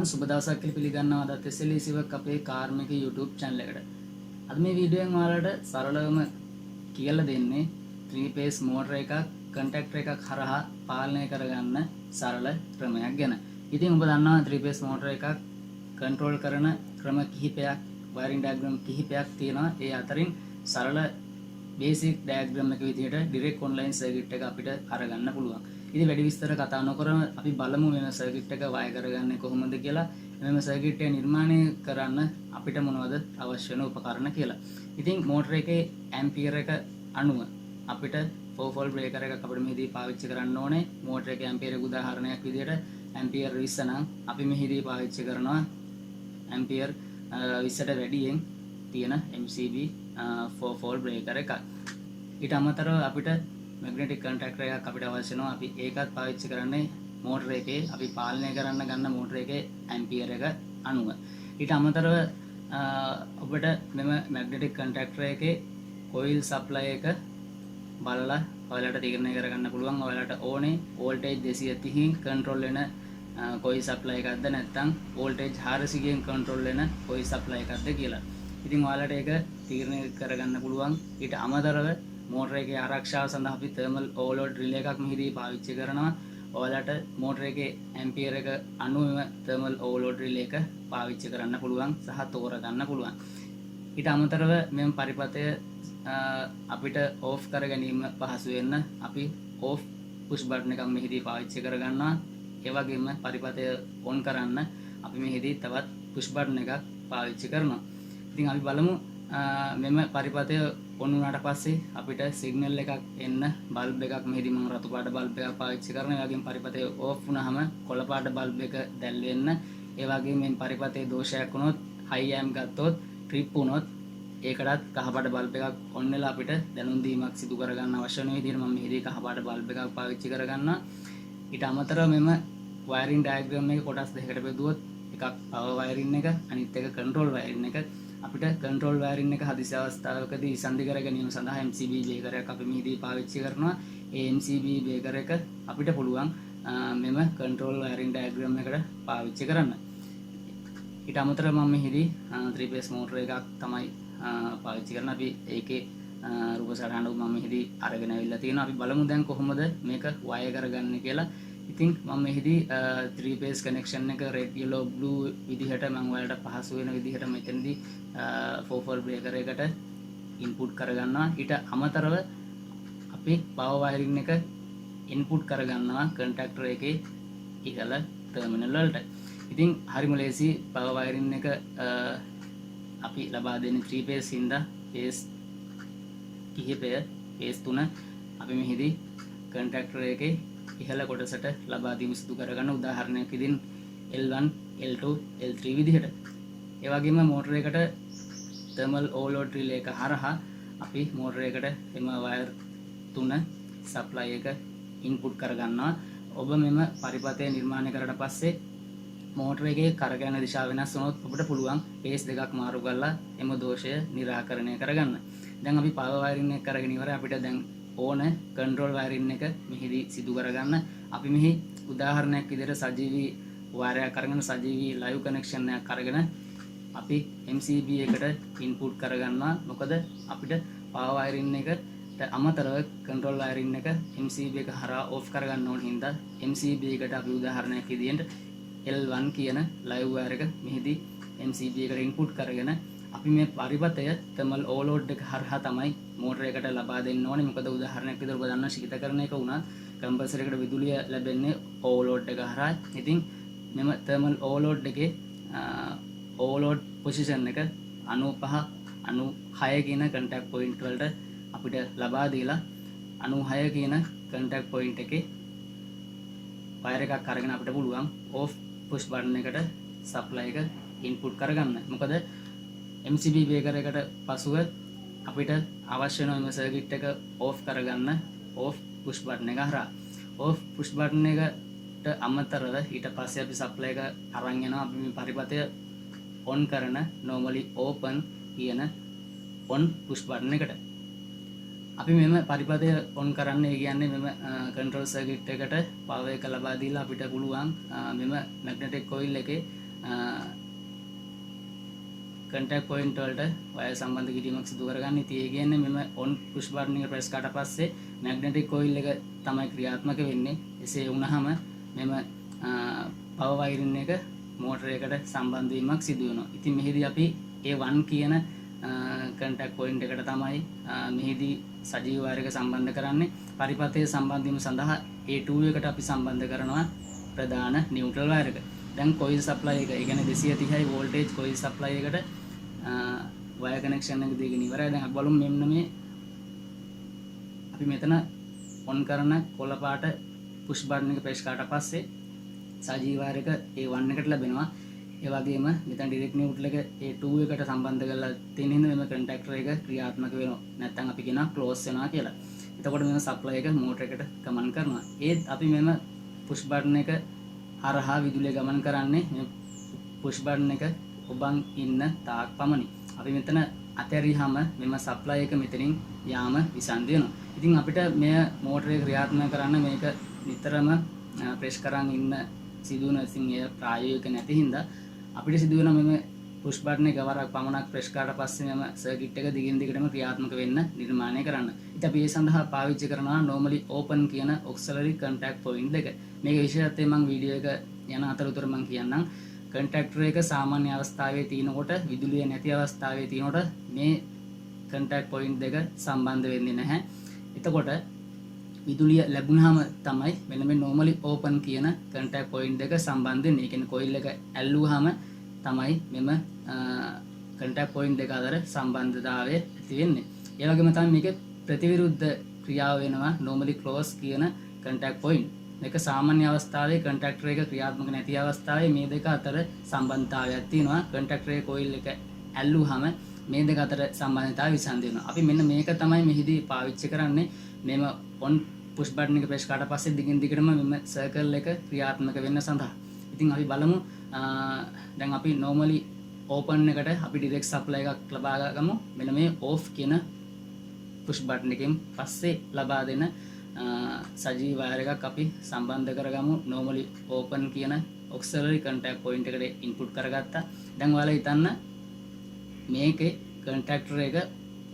තෙරුවන් සුබ දවසක් කියලා පිළිගන්නවා අදත් SLE අපේ කාර්මික YouTube channel එකට. අද මේ වීඩියෝෙන් ඔයාලට සරලවම කියලා දෙන්නේ 3 phase motor එකක් contactor එකක් හරහා පාලනය කරගන්න සරල ක්‍රමයක් ගැන. ඉතින් ඔබ දන්නවා 3 phase motor එකක් control කරන ක්‍රම කිහිපයක් wiring diagram කිහිපයක් තියෙනවා. ඒ අතරින් සරල basic diagram එක විදිහට direct online circuit එක අපිට අරගන්න පුළුවන්. ඉතින් වැඩි විස්තර කතා නොකරම අපි බලමු මෙම සර්කිට් එක වයර් කරගන්නේ කොහොමද කියලා. මෙම සර්කිට් එක නිර්මාණය කරන්න අපිට මොනවද අවශ්‍ය වෙන උපකරණ කියලා. ඉතින් මෝටර එකේ ඇම්පියර් එක අනුව අපිට 4 volt breaker එකක් අපිට මෙහිදී පාවිච්චි කරන්න ඕනේ. මෝටර එකේ ඇම්පියර් එක උදාහරණයක් විදිහට ඇම්පියර් 20 නම් අපි මෙහිදී පාවිච්චි කරනවා ඇම්පියර් 20ට වැඩියෙන් තියෙන MCB 4 volt breaker එකක්. ඊට අමතරව අපිට magnetic contactor එකක් අපිට අවශ්‍ය වෙනවා. අපි ඒකත් පාවිච්චි කරන්නේ මෝටර එකේ අපි පාලනය කරන්න ගන්න මෝටර එකේ ඇම්පියර් එක අනුව. ඊට අමතරව ඔබට මෙම magnetic contactor එකේ coil supply එක බලලා ඔයාලට තීරණය කරගන්න පුළුවන්. ඔයාලට ඕනේ voltage 230කින් control වෙන coil supply එකක්ද නැත්නම් voltage 400කින් control වෙන coil supply එකක්ද කියලා. ඉතින් ඔයාලට ඒක තීරණය කරගන්න පුළුවන්. ඊට අමතරව මෝටර එකේ ආරක්ෂාව සඳහා අපි thermal overload relay එකක් මෙහිදී පාවිච්චි කරනවා. ඔයාලට මෝටර එකේ ඇම්පියර් එක අනුව thermal overload relay එක පාවිච්චි කරන්න පුළුවන් සහ තෝරගන්න පුළුවන්. ඊට අමතරව මෙම පරිපථය අපිට off කර ගැනීම පහසු වෙන්න අපි off push button එකක් මෙහිදී පාවිච්චි කරගන්නවා. ඒ වගේම පරිපථය on කරන්න අපි මෙහිදී තවත් push button එකක් පාවිච්චි කරනවා. ඉතින් අපි බලමු මෙම පරිපථය on වුණාට පස්සේ අපිට සිග්නල් එකක් එන්න බල්බ් එකක් මෙහිදී මම රතු පාට බල්බ් එකක් පාවිච්චි කරනවා. ඒ වගේම පරිපථය off වුණාම කොළ පාට බල්බ් එක දැල් වෙන්න. ඒ වගේම මේ පරිපථයේ දෝෂයක් වුණොත් high amp ගත්තොත් trip වුණොත් ඒකටත් කහ පාට බල්බ් එකක් on වෙලා අපිට දැනුම් දීමක් සිදු කරගන්න අවශ්‍ය වෙන විදිහට මම මෙහිදී කහ පාට බල්බ් එකක් පාවිච්චි කරගන්නවා. ඊට අමතරව මෙම wiring diagram එක කොටස් දෙකකට බෙදුවොත් එකක් power wiring එක අනිත් එක control wiring එක. අපිට control wiring එක හදිසි අවස්ථාවකදී විසන්ධි කර ගැනීම සඳහා MCB breaker එකක් අපි මෙහිදී පාවිච්චි කරනවා. ඒ MCB breaker එක අපිට පුළුවන් මෙම control wiring diagram එකට පාවිච්චි කරන්න. ඊට අමතරව මම මෙහිදී 3 phase motor එකක් තමයි පාවිච්චි කරන්නේ. අපි ඒකේ රූප සටහන මම මෙහිදී අරගෙන අවිල්ලා තියෙනවා. අපි බලමු දැන් කොහොමද මේක wire කරගන්නේ කියලා. ඉතින් මම මෙහිදී 3 phase connection එක red yellow blue විදිහට මම ඔයාලට පහසු වෙන විදිහට මෙතනදී 4 volt breaker එකට input කරගන්නවා. ඊට අමතරව අපි power wiring එක input කරගන්නවා contactor එකේ ඉහළ terminal වලට. ඉතින් හරිම ලේසි power wiring එක අපි ලබා දෙන්නේ 3 phase හින්දා phase කිහිපය phase 3 අපි මෙහිදී contactor එකේ ඉහළ කොටසට ලබා දීම සිදු කරගන්න. උදාහරණයක් විදිහින් L1 L2 L3 විදිහට. ඒ වගේම මෝටර එකට thermal overload relay එක හරහා අපි මෝටර එකට එම වයර් 3 supply එක input කරගන්නවා. ඔබ මෙම පරිපථය නිර්මාණය කරලා පස්සේ මෝටර එකේ කරගෙන දිශාව වෙනස් වුණොත් ඔබට පුළුවන් phase දෙකක් මාරු කරලා එම දෝෂය निराකරණය කරගන්න. දැන් අපි power wiring එක කරගෙන ඉවරයි. අපිට දැන් ඕන control wiring එක මෙහිදී සිදු කරගන්න. අපි මෙහි උදාහරණයක් විදිහට සජීවී වයරයක් අරගෙන සජීවී live connection එකක් අරගෙන අපි MCB එකට input කරගන්නවා. මොකද අපිට power wiring එකට අමතරව control wiring එක MCB එක හරහා off කරගන්න ඕන හින්දා MCB එකට අපි උදාහරණයක් විදිහට L1 කියන live wire එක මෙහිදී MCB එකට input කරගෙන අපි මේ පරිපථය thermal overload එක හරහා තමයි මෝටර එකට ලබා දෙන්න ඕනේ. මොකද උදාහරණයක් විදිහට ඔබ දන්නා ශීතකරණ එක වුණත් කම්ප්‍රෙසර් එකට විදුලිය ලැබෙන්නේ overload එක හරහා. ඉතින් මෙම thermal overload එකේ overload position එක 95 96 කියන contact point වලට අපිට ලබා දීලා 96 කියන contact point එකේ wire එකක් අරගෙන අපිට පුළුවන් off push button එකට supply එක input කරගන්න. මොකද MCB breaker එකට පසුව අපිට අවශ්‍ය වෙන මේ circuit එක off කරගන්න off push button එක හරහා. off push button එකට අමතරව ඊට පස්සේ අපි supply එක අරන් යනවා. අපි මේ පරිපථය on කරන normally open කියන on push button එකට. අපි මෙම පරිපථය on කරන්න ඒ කියන්නේ මෙම control circuit එකට power එක ලබා දීලා අපිට පුළුවන් මෙම magnetic coil එකේ contact point වලට වයර් සම්බන්ධ කිරීමක් සිදු කරගන්න. ඉතින් ඒ කියන්නේ මෙම on push button එක press කරාට පස්සේ magnetic coil එක තමයි ක්‍රියාත්මක වෙන්නේ. එසේ වුණාම මෙම power wiring එක motor එකට සම්බන්ධ වීමක් සිදු වෙනවා. ඉතින් මෙහිදී අපි A1 කියන contact point එකට තමයි මෙහිදී සජීව වයර් එක සම්බන්ධ කරන්නේ. පරිපථයේ සම්බන්ධ වීම සඳහා A2 එකට අපි සම්බන්ධ කරනවා ප්‍රධාන neutral wire එක. දැන් coil supply එක, ඒ කියන්නේ 230 voltage coil supply එකට wire connection එක දීගෙන ඉවරයි. දැන් අපි බලමු මෙන්න මේ අපි මෙතන on කරන කොළ පාට push button එක press කරාට පස්සේ සජීව වයර් එක A1 එකට ලැබෙනවා. ඒ වගේම මෙතන direct neutral එක A2 එකට සම්බන්ධ කරලා තියෙන හින්දා මෙම contactor එක ක්‍රියාත්මක වෙනවා. නැත්නම් අපි කියනවා close වෙනවා කියලා. එතකොට මෙම supply එක motor එකට ගමන් කරනවා. ඒත් අපි මෙම push button එක හරහා විදුලිය ගමන් කරන්නේ මේ push button එක ඔබන් ඉන්න තාක් පමණි. අපි මෙතන අතහැරියාම මෙම supply එක මෙතනින් යාම විසන්ධි වෙනවා. ඉතින් අපිට මේ motor එක ක්‍රියාත්මක කරන්න මේක නිතරම press කරන් ඉන්න සිදුවන ඉතින් ඒ ප්‍රායෝගික නැති හින්දා අපිට සිදුවෙන මෙම push button එක වරක් පමණක් press කරාට පස්සේ මෙම circuit එක දිගින් දිගටම ක්‍රියාත්මක වෙන්න නිර්මාණය කරන්න. ඉතින් අපි ඒ සඳහා පාවිච්චි කරනවා normally open කියන auxiliary contact point දෙක. මේක විශේෂයෙන් මම වීඩියෝ එක යන අතරතුර මම කියන්නම්. contactor එක සාමාන්‍ය අවස්ථාවේ තියෙනකොට විදුලිය නැති අවස්ථාවේ තියෙනකොට මේ contact point දෙක සම්බන්ධ වෙන්නේ නැහැ. එතකොට විදුලිය ලැබුණාම තමයි මෙන්න මේ normally open කියන contact point දෙක සම්බන්ධ වෙන්නේ. ඒ කියන්නේ coil එක ඇල්ලුවාම තමයි මෙම contact point දෙක අතර සම්බන්ධතාවය ඇති වෙන්නේ. ඒ වගේම තමයි මේක ප්‍රතිවිරුද්ධ ක්‍රියාව වෙනවා normally close කියන contact point. මේක සාමාන්‍ය අවස්ථාවේ contactor එක ක්‍රියාත්මක නැති අවස්ථාවේ මේ දෙක අතර සම්බන්ධතාවයක් තියෙනවා. contactor එක coil එක ඇල්ලුවාම මේ දෙක අතර සම්බන්ධතාවය විසන්ධි වෙනවා. අපි මෙන්න මේක තමයි මෙහිදී පාවිච්චි කරන්නේ. මෙම on push button එක press කරාට පස්සේ දිගින් දිගටම මෙම circle එක ක්‍රියාත්මක වෙන්න සඳහා. ඉතින් අපි බලමු දැන් අපි normally open එකට අපි direct supply එකක් ලබා ගමු. මෙන්න මේ off කියන push button එකෙන් පස්සේ ලබා දෙන සජීව වයර් එකක් අපි සම්බන්ධ කරගමු. normally open කියන auxiliary contact point එකට input කරගත්තා. දැන් ඔයාලා හිතන්න මේකේ contactor එක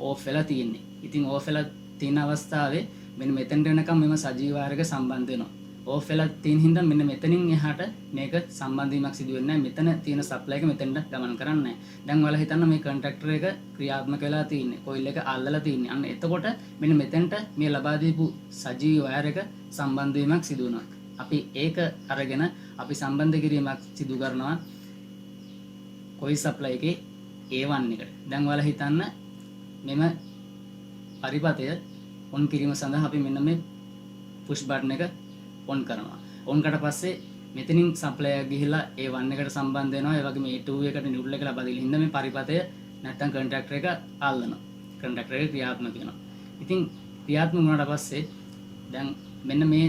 off වෙලා තියෙන්නේ. ඉතින් off වෙලා තියෙන අවස්ථාවේ මෙන්න මෙතෙන්ට වෙනකම් මෙම සජීව වයර් එක සම්බන්ධ වෙනවා. off වෙලා තියෙන හින්දා මෙන්න මෙතනින් එහාට මේක සම්බන්ධ වීමක් සිදු වෙන්නේ නැහැ. මෙතන තියෙන supply එක මෙතෙන්ට ගමන් කරන්නේ නැහැ. දැන් ඔයාලා හිතන්න මේ contactor එක ක්‍රියාත්මක වෙලා තියෙන්නේ. coil එක අල්ලලා තියෙන්නේ. අන්න එතකොට මෙන්න මෙතෙන්ට මේ ලබා දීපු සජීව වයර් එක සම්බන්ධ වීමක් සිදු වෙනවා. අපි ඒක අරගෙන අපි සම්බන්ධ කිරීමක් සිදු කරනවා coil supply එකේ A1 එකට. දැන් ඔයාලා හිතන්න මෙම පරිපථය on කිරීම සඳහා අපි මෙන්න මේ push button එක on කරනවා. on කරලා පස්සේ මෙතනින් supply එක ගිහිලා A1 එකට සම්බන්ධ වෙනවා. ඒ වගේම A2 එකට neutral එක ලබා දෙලා හින්දා මේ පරිපථය නැත්තම් contactor එක අල්ලනවා. contactor එක ක්‍රියාත්මක වෙනවා. ඉතින් ක්‍රියාත්මක වුණාට පස්සේ දැන් මෙන්න මේ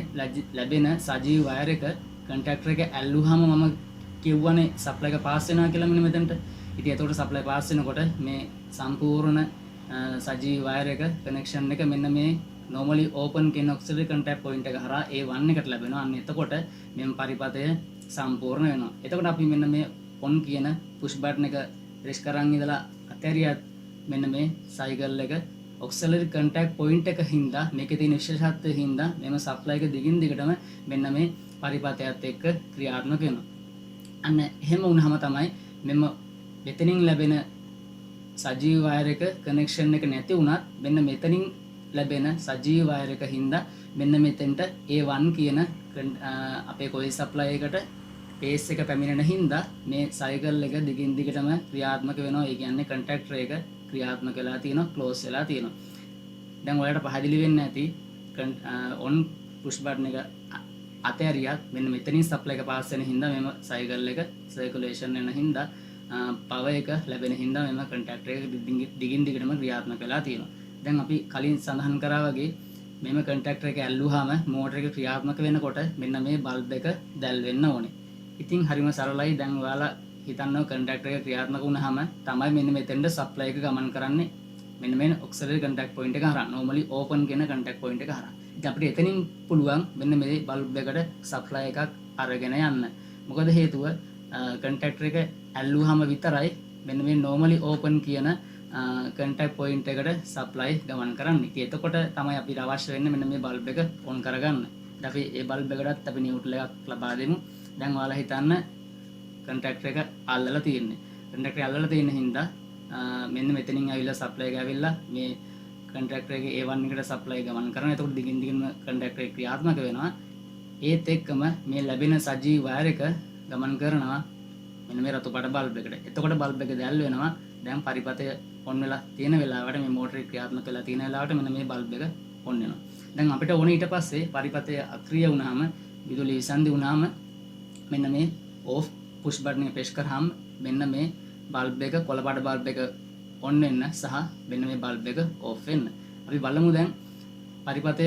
ලැබෙන සජීව වයර් එක contactor එක ඇල්ලුවාම මම කියවනේ supply එක pass වෙනවා කියලා මෙන්න මෙතනට. ඉතින් එතකොට supply pass වෙනකොට මේ සම්පූර්ණ සජීව වයර් එක connection එක මෙන්න මේ normally open කියන auxiliary contact point එක හරහා A1 එකට ලැබෙනවා. අන්න එතකොට මෙම පරිපථය සම්පූර්ණ වෙනවා. එතකොට අපි මෙන්න මේ on කියන push button එක press කරන් ඉඳලා අතහැරියත් මෙන්න මේ cycle එක auxiliary contact point එක හින්දා මේකේ තියෙන විශේෂත්වය හින්දා මෙම supply එක දිගින් දිගටම මෙන්න මේ පරිපථයත් එක්ක ක්‍රියාත්මක වෙනවා. අන්න එහෙම වුණාම තමයි මෙම මෙතනින් ලැබෙන සජීව වයර් එක connection එක නැති වුණත් මෙන්න මෙතනින් ලැබෙන සජීව වයර් එක හින්දා මෙන්න මෙතෙන්ට A1 කියන අපේ coil supply එකට pace එක පැමිණෙන හින්දා මේ cycle එක දිගින් දිගටම ක්‍රියාත්මක වෙනවා. ඒ කියන්නේ contactor එක ක්‍රියාත්මක වෙලා තියෙනවා, close වෙලා තියෙනවා. දැන් ඔයාලට පැහැදිලි වෙන්න ඇති on push button එක අතහැරියත් මෙන්න මෙතනින් supply එක pass වෙන හින්දා මෙම cycle එක circulation වෙන හින්දා power එක ලැබෙන හින්දා මෙම contactor එක දිගින් දිගටම ක්‍රියාත්මක වෙලා තියෙනවා. දැන් අපි කලින් සඳහන් කරා වගේ මෙම contactor එක ඇල්ලුවාම motor එක ක්‍රියාත්මක වෙනකොට මෙන්න මේ bulb එක දැල් වෙන්න ඕනේ. ඉතින් හරිම සරලයි. දැන් ඔයාලා හිතන්නව contactor එක ක්‍රියාත්මක වුණාම තමයි මෙන්න මෙතෙන්ට supply එක ගමන් කරන්නේ. මෙන්න මේ auxiliary contact point එක හරහා normally open කියන contact point එක හරහා. ඉතින් අපිට එතනින් පුළුවන් මෙන්න මේ bulb එකට supply එකක් අරගෙන යන්න. මොකද හේතුව කන්ටැක්ටර් එක ඇල්ලුවාම විතරයි මෙන්න මේ normally open කියන contact point එකට supply ගමන් කරන්නේ. ඉතින් එතකොට තමයි අපිට අවශ්‍ය වෙන්නේ මෙන්න මේ බල්බ් එක on කරගන්න. ඉතින් අපි මේ බල්බ් එකටත් අපි නිව්ට්‍රල් එකක් ලබා දෙමු. දැන් ඔයාලා හිතන්න කන්ටැක්ටර් එක අල්ලලා තියෙන්නේ. කන්ටැක්ටර් එක අල්ලලා තියෙන හින්දා මෙන්න මෙතනින් ඇවිල්ලා සප්ලයි එක ඇවිල්ලා මේ කන්ටැක්ටර් එකේ A1 එකට සප්ලයි ගමන් කරනවා. එතකොට දිගින් දිගින්ම කන්ටැක්ටර් එක ක්‍රියාත්මක වෙනවා. ඒත් එක්කම මේ ලැබෙන සජීව වයර් එක ගමන් කරනවා මෙන්න මේ රතු පාට බල්බ් එකට. එතකොට බල්බ් එක දැල් වෙනවා. දැන් පරිපතය ඔන් වෙලා තියෙන වෙලාවට මේ මෝටරේ ක්‍රියාත්මක වෙලා තියෙන වෙලාවට මෙන්න මේ බල්බ් එක ඔන් වෙනවා. දැන් අපිට ඕනේ ඊට පස්සේ පරිපතය අක්‍රිය වුණාම විදුලි විසන්ධි වුණාම මෙන්න මේ ඕෆ් පුෂ් බටන් එක ප්‍රෙස් කරාම මෙන්න මේ බල්බ් එක කොළ පාට බල්බ් එක ඔන් වෙන්න සහ මෙන්න මේ බල්බ් එක ඕෆ් වෙන්න. අපි බලමු දැන් පරිපතය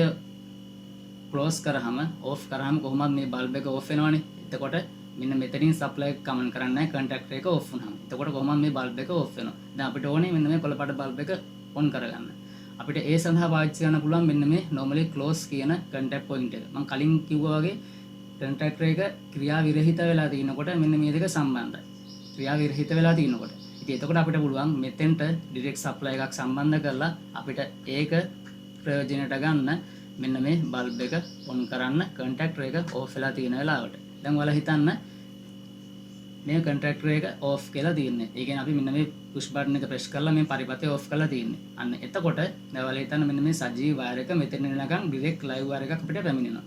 ක්ලෝස් කරාම ඕෆ් කරාම කොහොමද මේ බල්බ් එක ඕෆ් වෙනවනේ. එතකොට මෙන්න මෙතනින් සප්ලයි එක කමන් කරන්නේ කන්ටැක්ටර් එක ඕෆ් වුණාම. එතකොට කොහොමද මේ බල්බ් එක ඕෆ් වෙනවා. දැන් අපිට ඕනේ මෙන්න මේ කොළ පාට බල්බ් එක ඔන් කරගන්න. අපිට ඒ සඳහා පාවිච්චි කරන්න පුළුවන් මෙන්න මේ normally close කියන contact point එක. මම කලින් කිව්වා වගේ කන්ටැක්ටර් එක ක්‍රියා විරහිත වෙලා තිනකොට මෙන්න මේ දෙක සම්බන්ධයි. ක්‍රියා විරහිත වෙලා තිනකොට. ඉතින් එතකොට අපිට පුළුවන් මෙතෙන්ට direct supply එකක් සම්බන්ධ කරලා අපිට ඒක ප්‍රයෝජනයට ගන්න මෙන්න මේ බල්බ් එක ඔන් කරන්න කන්ටැක්ටර් එක ඕෆ් වෙලා තියෙන වෙලාවට. දැන් ඔයාලා හිතන්න මේ කන්ටැක්ටර් එක ඕෆ් කියලා තියෙන්නේ. ඒ කියන්නේ අපි මෙන්න මේ පුෂ් බටන් එක ප්‍රෙස් කරලා මේ පරිපතය ඕෆ් කරලා තියෙන්නේ. අන්න එතකොට දැන් ඔයාලා හිතන්න මෙන්න මේ සජීව වයර් එක මෙතන එනකන් direct live වයර් එකක් අපිට පැමිණෙනවා.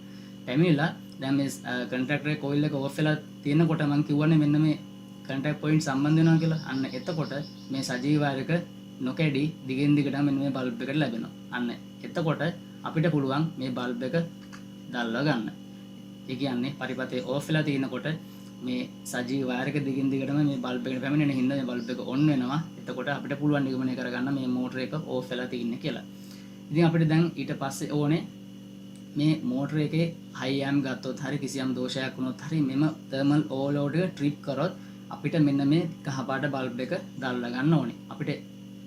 පැමිණිලා දැන් මේ කන්ටැක්ටර් එක කොයිල් එක ඕෆ් වෙලා තියෙනකොට මම කියවනේ මෙන්න මේ කන්ටැක්ට් පොයින්ට් සම්බන්ධ වෙනවා කියලා. අන්න එතකොට මේ සජීව වයර් එක නොකැඩි දිගින් දිගට මෙන්න මේ බල්බ් එකට ලැබෙනවා. අන්න එතකොට අපිට පුළුවන් මේ බල්බ් එක දැල්ව ගන්න. ඒ කියන්නේ පරිපතේ ඕෆ් වෙලා තියෙනකොට මේ සජීව වයර් එක දිගින් දිගටම මේ බල්බ් එකට පැමිණෙන හින්දා මේ බල්බ් එක ඔන් වෙනවා. එතකොට අපිට පුළුවන් නිගමනය කරගන්න මේ මෝටර එක ඕෆ් වෙලා තියෙන්නේ කියලා. ඉතින් අපිට දැන් ඊට පස්සේ ඕනේ මේ මෝටර එකේ හයි ඇම් ගත්තොත් හරි කිසියම් දෝෂයක් වුණොත් හරි මෙම තර්මල් ඕවර්ලෝඩ් එක ට්‍රිප් කරොත් අපිට මෙන්න මේ කහපාට බල්බ් එක දාලා ගන්න ඕනේ. අපිට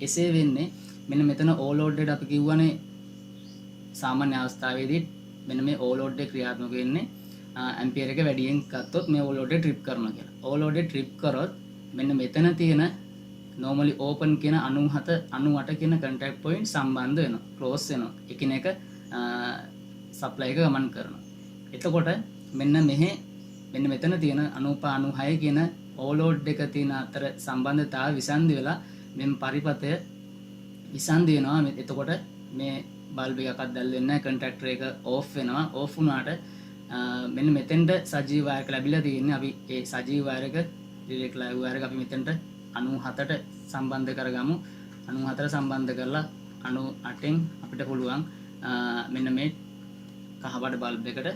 එසේ වෙන්නේ මෙන්න මෙතන ඕවර්ලෝඩ් එකට අපි කියවනේ සාමාන්‍ය අවස්ථාවේදී මෙන්න මේ ඕවර්ලෝඩ් එක ක්‍රියාත්මක වෙන්නේ ඇම්පියර් එක වැඩියෙන් ගත්තොත් මේ ඕවර්ලෝඩ් එක ට්‍රිප් කරනවා කියලා. ඕවර්ලෝඩ් එක ට්‍රිප් කරොත් මෙන්න මෙතන තියෙන normally open කියන 97 98 කියන contact point සම්බන්ධ වෙනවා. close වෙනවා. එකිනෙක supply එක ගමන් කරනවා. එතකොට මෙන්න මෙතන තියෙන 95 96 කියන ඕවර්ලෝඩ් එක තියෙන අතර සම්බන්ධතාවය විසන්ධි වෙලා මෙම් පරිපතය විසන්ධි වෙනවා. එතකොට මේ බල්බ් එකක්වත් දැල් වෙන්නේ නැහැ. කන්ටැක්ටර් එක ඕෆ් වෙනවා. ඕෆ් වුණාට මෙන්න මෙතෙන්ට සජීව වයර් එක ලැබිලා තියෙන්නේ. අපි ඒ සජීව වයර් එක ඩිරෙක්ට් ලයිව් වයර් එක අපි මෙතෙන්ට 97ට සම්බන්ධ කරගමු. 94 සම්බන්ධ කරලා 98න් අපිට පුළුවන් මෙන්න මේ කහපාට බල්බ් එකට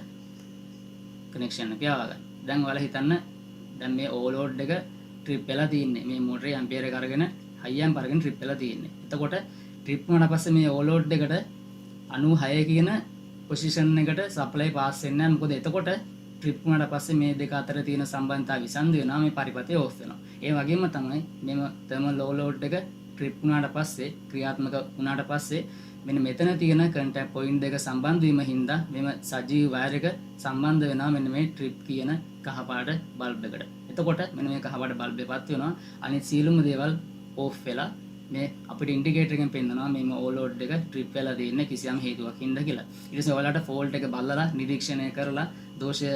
කනෙක්ෂන් එක යවා ගන්න. දැන් ඔයාලා හිතන්න දැන් මේ ඕවර්ලෝඩ් එක ට්‍රිප් වෙලා තියෙන්නේ. මේ මෝටරේ ඇම්පියර් එක අරගෙන හයි ඇම්ප් අරගෙන ට්‍රිප් වෙලා තියෙන්නේ. එතකොට ට්‍රිප් වුණාට පස්සේ මේ ඕවර්ලෝඩ් එකට 96 කියන පොසිෂන් එකට සප්ලයි පාස් වෙන්නේ නැහැ. මොකද එතකොට ට්‍රිප් වුණාට පස්සේ මේ දෙක අතර තියෙන සම්බන්ධතාවය විසන්ධි වෙනවා. මේ පරිපතය ඕෆ් වෙනවා. ඒ වගේම තමයි මෙම තර්මල් ඕවර්ලෝඩ් එක ට්‍රිප් වුණාට පස්සේ ක්‍රියාත්මක වුණාට පස්සේ මෙන්න මෙතන තියෙන කන්ටැක්ට් පොයින්ට් දෙක සම්බන්ධ වීම හින්දා මෙම සජීව වයර් එක සම්බන්ධ වෙනවා මෙන්න මේ ට්‍රිප් කියන කහපාට බල්බ් එකට. එතකොට මෙන්න මේ කහපාට බල්බ් එකපත් වෙනවා. අනිත් සියලුම දේවල් ඕෆ් වෙලා මේ අපිට ඉන්ඩිකේටර් එකෙන් පෙන්නනවා මේ ඕවර්ලෝඩ් එක ට්‍රිප් වෙලා තියෙන්නේ කිසියම් හේතුවක් හින්දා කියලා. ඊට පස්සේ ඔයාලට ෆෝල්ට් එක බලලා නිරීක්ෂණය කරලා දෝෂය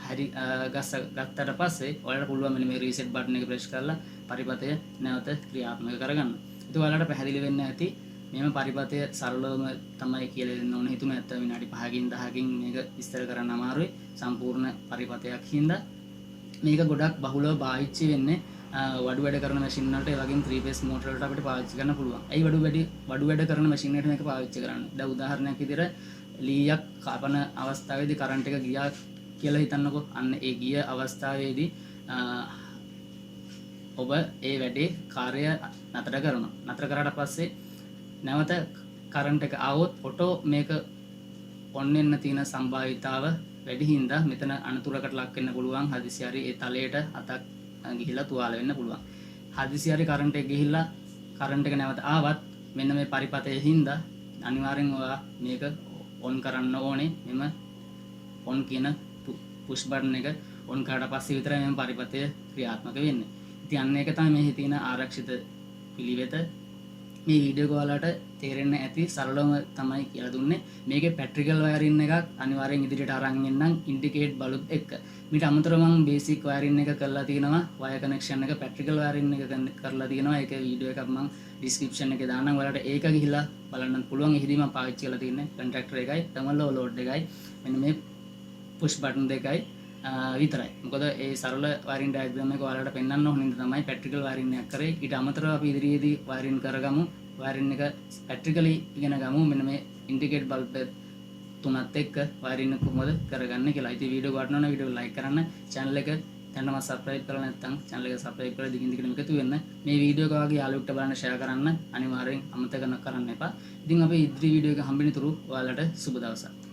හරි ගත්තට පස්සේ ඔයාලට පුළුවන් මෙන්න මේ රීසෙට් බටන් එක ප්‍රෙස් කරලා පරිපතය නැවත ක්‍රියාත්මක කරගන්න. ඉතින් ඔයාලට පැහැදිලි වෙන්න ඇති මෙම පරිපතය සරලවම තමයි කියලා දෙන්න ඕන. හිතුන නැත්නම් විනාඩි 5කින් 10කින් මේක විස්තර කරන්න අමාරුයි. සම්පූර්ණ පරිපතයක් හින්දා මේක ගොඩක් බහුලව පාවිච්චි වෙන්නේ වඩු වැඩ කරන මැෂින් වලට. ඒ වගේම 3 phase motor වලට අපිට පාවිච්චි කරන්න පුළුවන්. ඇයි වඩු වැඩ කරන මැෂින් එකට මේක පාවිච්චි කරන්නේ? දැන් උදාහරණයක් විදිහට ලීයක් කපන අවස්ථාවේදී කරන්ට් එක ගියා කියලා හිතන්නකෝ. අන්න ඒ ගිය අවස්ථාවේදී ඔබ ඒ වැඩේ කාර්යය නතර කරනවා. නතර කරාට පස්සේ නැවත කරන්ට් එක આવොත් ඔටෝ මේක ඔන් වෙන්න තියෙන සම්භාවිතාව වැඩි හින්දා මෙතන අනතුරකට ලක් වෙන්න පුළුවන්. හදිසි හරි ඒ තලයට අතක් ගිහිලා තුවාල වෙන්න පුළුවන්. හදිසි හරි කරන්ට් එක ගිහිල්ලා කරන්ට් එක නැවත ආවත් මෙන්න මේ පරිපතයේ හින්දා අනිවාර්යෙන් ඔයා මේක ඔන් කරන්න ඕනේ. මෙම ඔන් කියන පුෂ් බටන් එක ඔන් කරාට පස්සේ විතරයි මේ පරිපථය ක්‍රියාත්මක වෙන්නේ. ඉතින් අන්න ඒක තමයි මේ හිතින ආරක්ෂිත පිළිවෙත. මේ වීඩියෝ එක ඔයාලට තේරෙන්න ඇති සරලවම තමයි කියලා දුන්නේ. මේකේ පැට්‍රිකල් වයරින් එකක් අනිවාර්යෙන් ඉදිරියට අරන් එන්නම් ඉන්ඩිකේට් බලුත් එක්ක. මීට අමතරව මම බේසික් වයරින් එක කරලා තියෙනවා. වයර් කනෙක්ෂන් එක පැට්‍රිකල් වයරින් එක කරලා තියෙනවා. ඒකේ වීඩියෝ එකක් මම ඩිස්ක්‍රිප්ෂන් එකේ දාන්නම්. ඔයාලට ඒක ගිහිල්ලා බලන්න පුළුවන්. එහිදී මම පාවිච්චි කරලා තියෙන්නේ කන්ටැක්ටර් එකයි, thermal overload එකයි. මෙන්න මේ push button දෙකයි විතරයි. මොකද ඒ සරල වයරින් ඩයග්‍රෑම් එක ඔයාලට පෙන්වන්න ඕන හින්දා තමයි පැට්‍රිකල් වයරින් එකක් කරේ. ඊට අමතරව අපි ඉදිරියේදී වයරින් කරගමු. වයරින් එක පැට්‍රිකලි ඉගෙන ගමු. මෙන්න මේ ඉන්ඩිකේට් බල්බ් තුනත් එක්ක වයරින් එක කොහොමද කරගන්නේ කියලා. ඉතින් වීඩියෝ ගන්න ඕන වීඩියෝ ලයික් කරන්න. channel එක දැනම subscribe කරලා නැත්නම් channel එක subscribe කරලා දිගින් දිගටම එකතු වෙන්න. මේ වීඩියෝ එක ඔයාගේ යාළුවෙක්ට බලන්න share කරන්න. අනිවාර්යෙන් අමතක කරන්න එපා. ඉතින් අපි ඉදිරි වීඩියෝ එක හම්බෙනතුරු ඔයාලට සුබ දවසක්.